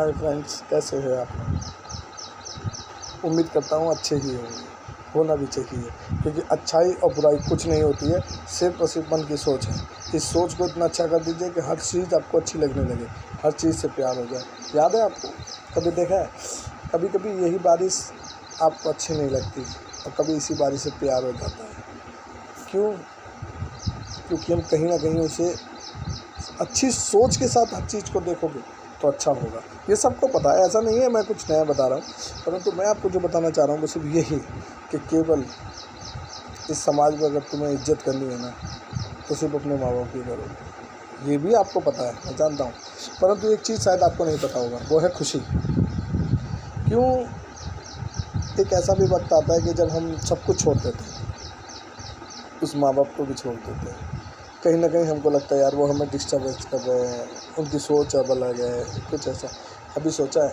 Hi friends, कैसे हैं आप। उम्मीद करता हूँ अच्छे ही होंगे, होना भी चाहिए, क्योंकि अच्छाई और बुराई कुछ नहीं होती है, सिर्फ और सिर्फ मन की सोच है। इस सोच को इतना अच्छा कर दीजिए कि हर चीज़ आपको अच्छी लगने लगे, हर चीज़ से प्यार हो जाए। याद है आपको, कभी देखा है, कभी कभी यही बारिश आपको अच्छी नहीं लगती और कभी इसी बारिश से प्यार हो जाता है। क्यों? क्योंकि हम कहीं ना कहीं उसे अच्छी सोच के साथ हर चीज़ को देखोगे तो अच्छा होगा। ये सबको पता है, ऐसा नहीं है मैं कुछ नया बता रहा हूँ, परंतु मैं आपको जो बताना चाह रहा हूँ वो सिर्फ यही कि केवल इस समाज में अगर तुम्हें इज्जत करनी है ना, तो सिर्फ अपने माँ बाप की करो। ये भी आपको पता है, मैं जानता हूँ, परंतु एक चीज़ शायद आपको नहीं पता होगा, वो है खुशी। क्यों? एक ऐसा भी वक्त आता है कि जब हम सब कुछ छोड़ देते हैं, उस माँ बाप को भी छोड़ देते हैं। कहीं ना कहीं हमको लगता है यार वो हमें डिस्टर्बेंस कर रहे हैं, उनकी सोच अब अलग है, कुछ ऐसा। अभी सोचा है,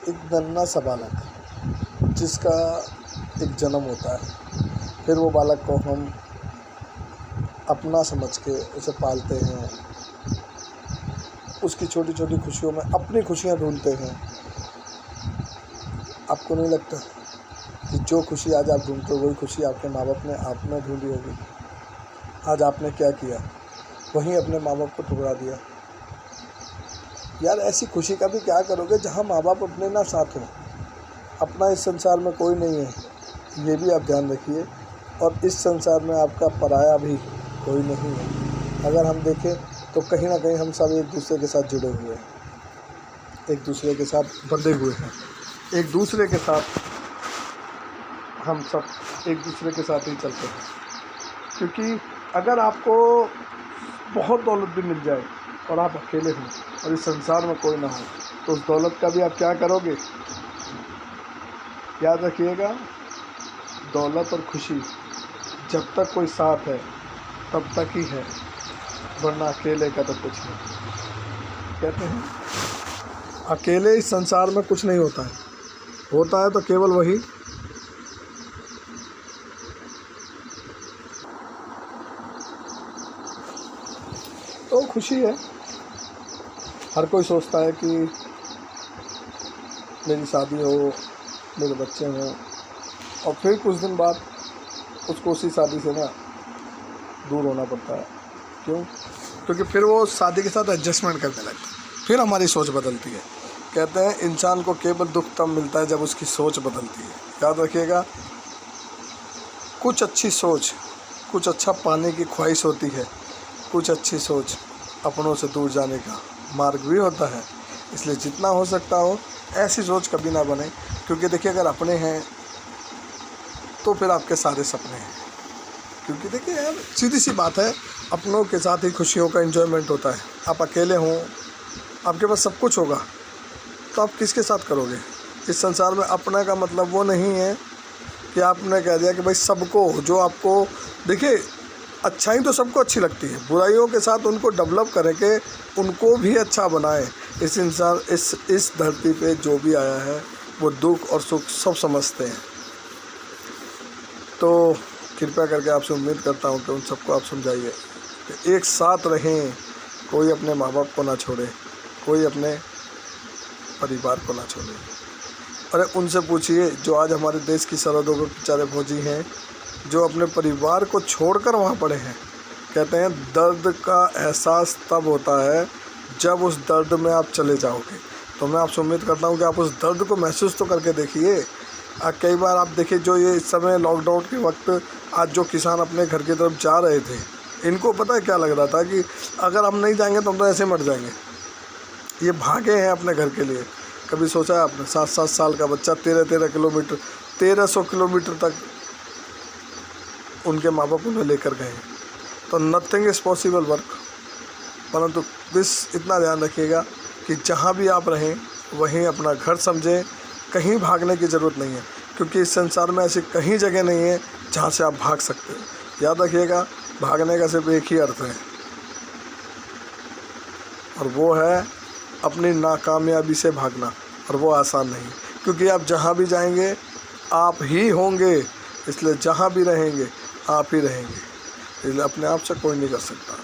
एक नन्हा सा बालक जिसका एक जन्म होता है, फिर वो बालक को हम अपना समझ के उसे पालते हैं, उसकी छोटी छोटी खुशियों में अपनी खुशियाँ ढूंढते हैं। आपको नहीं लगता कि जो खुशी आज आप ढूंढते हो वही खुशी आपके माँ बाप ने आप में ढूंढी होगी? आज आपने क्या किया, वहीं अपने माँ बाप को ठुकरा दिया। यार ऐसी खुशी का भी क्या करोगे जहाँ माँ बाप अपने ना साथ हों। अपना इस संसार में कोई नहीं है, ये भी आप ध्यान रखिए, और इस संसार में आपका पराया भी कोई नहीं है। अगर हम देखें तो कहीं ना कहीं हम सब एक दूसरे के साथ जुड़े हुए हैं, एक दूसरे के साथ बंधे हुए हैं, एक दूसरे के साथ हम सब एक दूसरे के साथ ही चलते हैं। क्योंकि अगर आपको बहुत दौलत भी मिल जाए और आप अकेले हों और इस संसार में कोई ना हो, तो उस दौलत का भी आप क्या करोगे? याद रखिएगा, दौलत और खुशी जब तक कोई साथ है तब तक ही है, वरना अकेले का तो कुछ नहीं। कहते हैं अकेले इस संसार में कुछ नहीं होता है, होता है तो केवल वही तो खुशी है। हर कोई सोचता है कि मेरी शादी हो, मेरे बच्चे हों, और फिर कुछ दिन बाद उसको उसी शादी से ना दूर होना पड़ता है। क्यों? क्योंकि फिर वो शादी के साथ एडजस्टमेंट करने लगता है, फिर हमारी सोच बदलती है। कहते हैं इंसान को केवल दुख तब मिलता है जब उसकी सोच बदलती है। याद रखिएगा, कुछ अच्छी सोच, कुछ अच्छा पाने की ख्वाहिश होती है, कुछ अच्छी सोच अपनों से दूर जाने का मार्ग भी होता है। इसलिए जितना हो सकता हो ऐसी सोच कभी ना बने, क्योंकि देखिए अगर अपने हैं तो फिर आपके सारे सपने हैं। क्योंकि देखिए यार, सीधी सी बात है, अपनों के साथ ही खुशियों का एंजॉयमेंट होता है। आप अकेले हों, आपके पास सब कुछ होगा, तो आप किसके साथ करोगे? इस संसार में अपना का मतलब वो नहीं है कि आपने कह दिया कि भाई सबको, जो आपको देखिए अच्छाई तो सबको अच्छी लगती है, बुराइयों के साथ उनको डेवलप करके उनको भी अच्छा बनाए। इस इंसान इस धरती पे जो भी आया है वो दुख और सुख सब समझते हैं। तो कृपया करके आपसे उम्मीद करता हूँ कि उन सबको आप समझाइए कि एक साथ रहें, कोई अपने माँ बाप को ना छोड़े, कोई अपने परिवार को ना छोड़े। अरे उनसे पूछिए जो आज हमारे देश की सरहदों पर बेचारे फौजी हैं, जो अपने परिवार को छोड़कर वहाँ पड़े हैं। कहते हैं दर्द का एहसास तब होता है जब उस दर्द में आप चले जाओगे। तो मैं आपसे उम्मीद करता हूँ कि आप उस दर्द को महसूस तो करके देखिए। कई बार आप देखिए, जो ये इस समय लॉकडाउन के वक्त आज जो किसान अपने घर की तरफ जा रहे थे, इनको पता है क्या लग रहा था कि अगर हम नहीं जाएंगे तो हम तो ऐसे मर जाएंगे। ये भागे हैं अपने घर के लिए। कभी सोचा है आपने, 7-7 साल का बच्चा 1300 किलोमीटर तक उनके माँ बाप उन्हें लेकर गए। तो नथिंग इज़ पॉसिबल वर्क। परंतु बस इतना ध्यान रखिएगा कि जहाँ भी आप रहें वहीं अपना घर समझें, कहीं भागने की ज़रूरत नहीं है, क्योंकि इस संसार में ऐसी कहीं जगह नहीं है जहाँ से आप भाग सकते हो। याद रखिएगा, भागने का सिर्फ एक ही अर्थ है, और वो है अपनी नाकामयाबी से भागना, और वो आसान नहीं, क्योंकि आप जहाँ भी जाएंगे आप ही होंगे। इसलिए जहाँ भी रहेंगे आप ही रहेंगे, इसलिए अपने आप से कोई नहीं कर सकता।